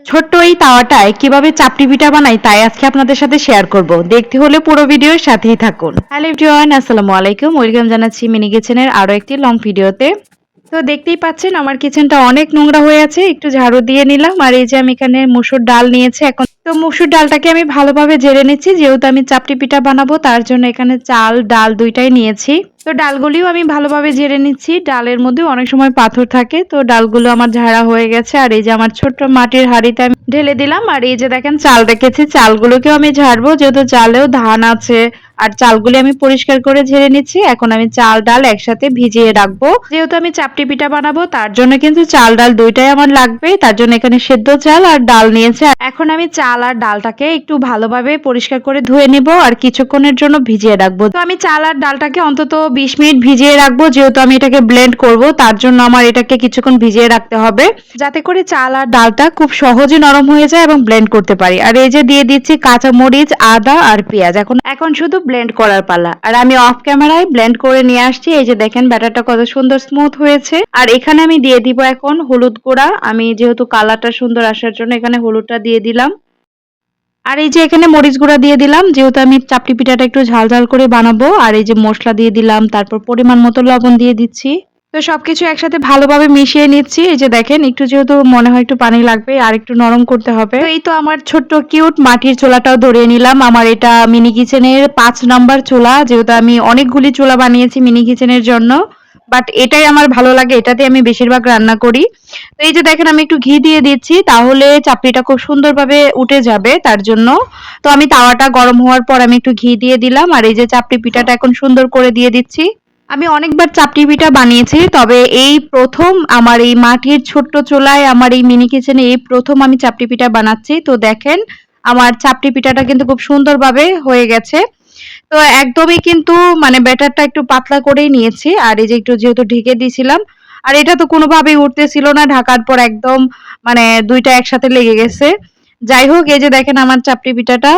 ছোট্ট এই তাওয়াটায় কিভাবে চাপটি পিঠা বানাই তাই আজকে আপনাদের সাথে শেয়ার করব। দেখতে হলে পুরো ভিডিওর সাথেই থাকুন। হ্যালো এভরিওয়ান, আসসালামু আলাইকুম। ওয়েলকাম জানাচ্ছি মিনি কিচেনের আরো একটি লং ভিডিওতে। তো দেখতেই পাচ্ছেন আমার কিচেনটা অনেক নোংরা হয়ে আছে, একটু ঝাড়ু দিয়ে নিলাম। আর এই যে আমি এখানে মসুর ডাল নিয়েছি, এখন তো মসুর ডালটাকে আমি ভালোভাবে ঝেড়ে নিচ্ছি, যেহেতু আমি চাপটি পিঠা বানাবো তার জন্য এখানে চাল ডাল দুইটাই নিয়েছি। তো ডালগুলিও আমি ভালোভাবে ঝেড়ে নিচ্ছি, ডালের মধ্যে অনেক সময় পাথর থাকে, তো ডালগুলো আমার ঝাড়া হয়ে গেছে। আর এই যে আমার ছোট্ট মাটির হাঁড়িতে আমি ঢেলে দিলাম। আর এই যে দেখেন চাল রেখেছি, চালগুলোকেও আমি ঝাড়বো, যেহেতু চালেও ধান আছে। আর চালগুলি আমি পরিষ্কার করে ঝেড়ে নিচ্ছি। এখন আমি চাল ডাল একসাথে ভিজিয়ে রাখবো, যেহেতু আমি চাপটি পিঠা বানাবো তার জন্য কিন্তু চাল ডাল দুইটাই আমার লাগবে। তার জন্য এখানে সেদ্ধ চাল আর ডাল নিয়েছে। এখন আমি চাল আর ডালটাকে একটু ভালোভাবে পরিষ্কার করে ধুয়ে নিব আর কিছুক্ষণের জন্য ভিজিয়ে রাখবো। তো আমি চাল আর ডালটাকে অন্তত 20 মিনিট ভিজিয়ে রাখবো, যেহেতু আমি এটাকে ব্লেন্ড করব তার জন্য আমার এটাকে কিছুক্ষণ ভিজিয়ে রাখতে হবে, যাতে করে চাল আর ডালটা খুব সহজে নরম হয়ে যায় এবং ব্লেন্ড করতে পারি। আর এই যে দিয়ে দিচ্ছি কাঁচা মরিচ, আদা আর পেঁয়াজ। এখন শুধু ব্লেন্ড করার পালা। আর আমি অফ ক্যামেরায় ব্লেন্ড করে নিয়ে আসছি। এই যে দেখেন ব্যাটারটা কত সুন্দর স্মুথ হয়েছে। আর এখানে আমি দিয়ে দিব এখন হলুদ গুঁড়া। আমি যেহেতু কালারটা সুন্দর আসার জন্য এখানে হলুদটা দিয়ে দিলাম। আর এই যে এখানে মরিচ গুঁড়া দিয়ে দিলাম, যেহেতু আমি চাপটি পিঠাটা একটু ঝাল ঝাল করে বানাবো। আর এই যে মশলা দিয়ে দিলাম, তারপর পরিমাণ মতো লবণ দিয়ে দিচ্ছি। তো সবকিছু একসাথে ভালোভাবে মিশিয়ে নিচ্ছি। এই যে দেখেন একটু যেহেতু মনে হয় একটু পানি লাগবে আর একটু নরম করতে হবে। তো এই তো আমার ছোট্ট কিউট মাটির চুলাটাও ধরিয়ে নিলাম। আমার এটা মিনি কিচেনের 5 নাম্বার চুলা, যেহেতু আমি অনেকগুলি চুলা বানিয়েছি মিনি কিচেনের জন্য, বাট এটাই আমার ভালো লাগে, এটাতে আমি বেশিরভাগ রান্না করি। তো এই যে দেখেন আমি একটু ঘি দিয়ে দিচ্ছি, তাহলে চাপড়িটা খুব সুন্দরভাবে উঠে যাবে তার জন্য। তো আমি তাওয়াটা গরম হওয়ার পর আমি একটু ঘি দিয়ে দিলাম। আর এই যে চাপড়ি পিঠাটা এখন সুন্দর করে দিয়ে দিচ্ছি। আমি অনেকবার চাপটি পিঠা বানিয়েছি, তবে এই প্রথম আমার এই মাটির ছোট্ট চুলায় আমার এই মিনি কিচেনে এই প্রথম আমি চাপটি পিঠা বানাচ্ছি। তো দেখেন আমার চাপটি পিঠাটা কিন্তু খুব সুন্দরভাবে হয়ে গেছে। তো একদমই কিন্তু মানে ব্যাটারটা একটু পাতলা করেই নিয়েছি। আর এই যে একটু যেহেতু ঢেকে দিয়েছিলাম, আর এটা তো কোনোভাবেই উঠতেছিল না, ঢাকার পর একদম মানে দুইটা একসাথে লেগে গেছে। যাই হোক, এই যে দেখেন আমার চাপটি পিঠাটা,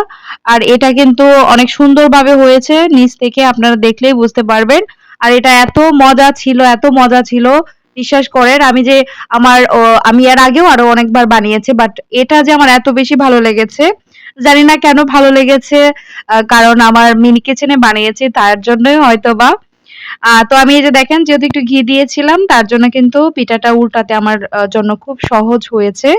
আর এটা কিন্তু অনেক সুন্দরভাবে হয়েছে, নিচ থেকে আপনারা দেখলেই বুঝতে পারবেন। আর এটা এত মজা ছিল, এত মজা ছিল, বিশ্বাস করেন। আমি এর আগেও আরো অনেকবার বানিয়েছি, বাট এটা যে আমার এত বেশি ভালো লেগেছে, জানি না কেন ভালো লেগেছে। কারণ আমার মিনি কিচেনে বানিয়েছি তার জন্যই হয়তোবা। তো আমি এই যে দেখেন যেহেতু একটু ঘি দিয়েছিলাম তার জন্য কিন্তু পিঠাটা উল্টাতে আমার জন্য খুব সহজ হয়েছে।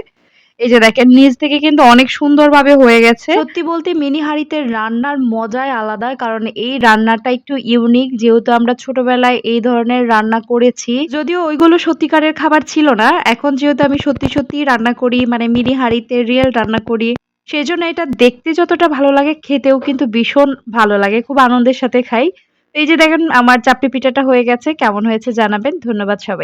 এই যে দেখেন নিচ থেকে কিন্তু অনেক সুন্দরভাবে হয়ে গেছে। সত্যি বলতে মিনি হাঁড়িতে রান্নার মজাই আলাদা, কারণ এই রান্নাটা একটু ইউনিক, যেহেতু আমরা ছোটবেলায় এই ধরনের রান্না করেছি, যদিও ওইগুলো সত্যিকারের খাবার ছিল না। এখন যেহেতু আমি সত্যি সত্যি রান্না করি, মানে মিনি হাঁড়িতে রিয়েল রান্না করি, সেজন্য এটা দেখতে যতটা ভালো লাগে খেতেও কিন্তু ভীষণ ভালো লাগে, খুব আনন্দের সাথে খাই। এই যে দেখেন আমার চাপটি পিঠাটা হয়ে গেছে, কেমন হয়েছে জানাবেন। ধন্যবাদ সবাই।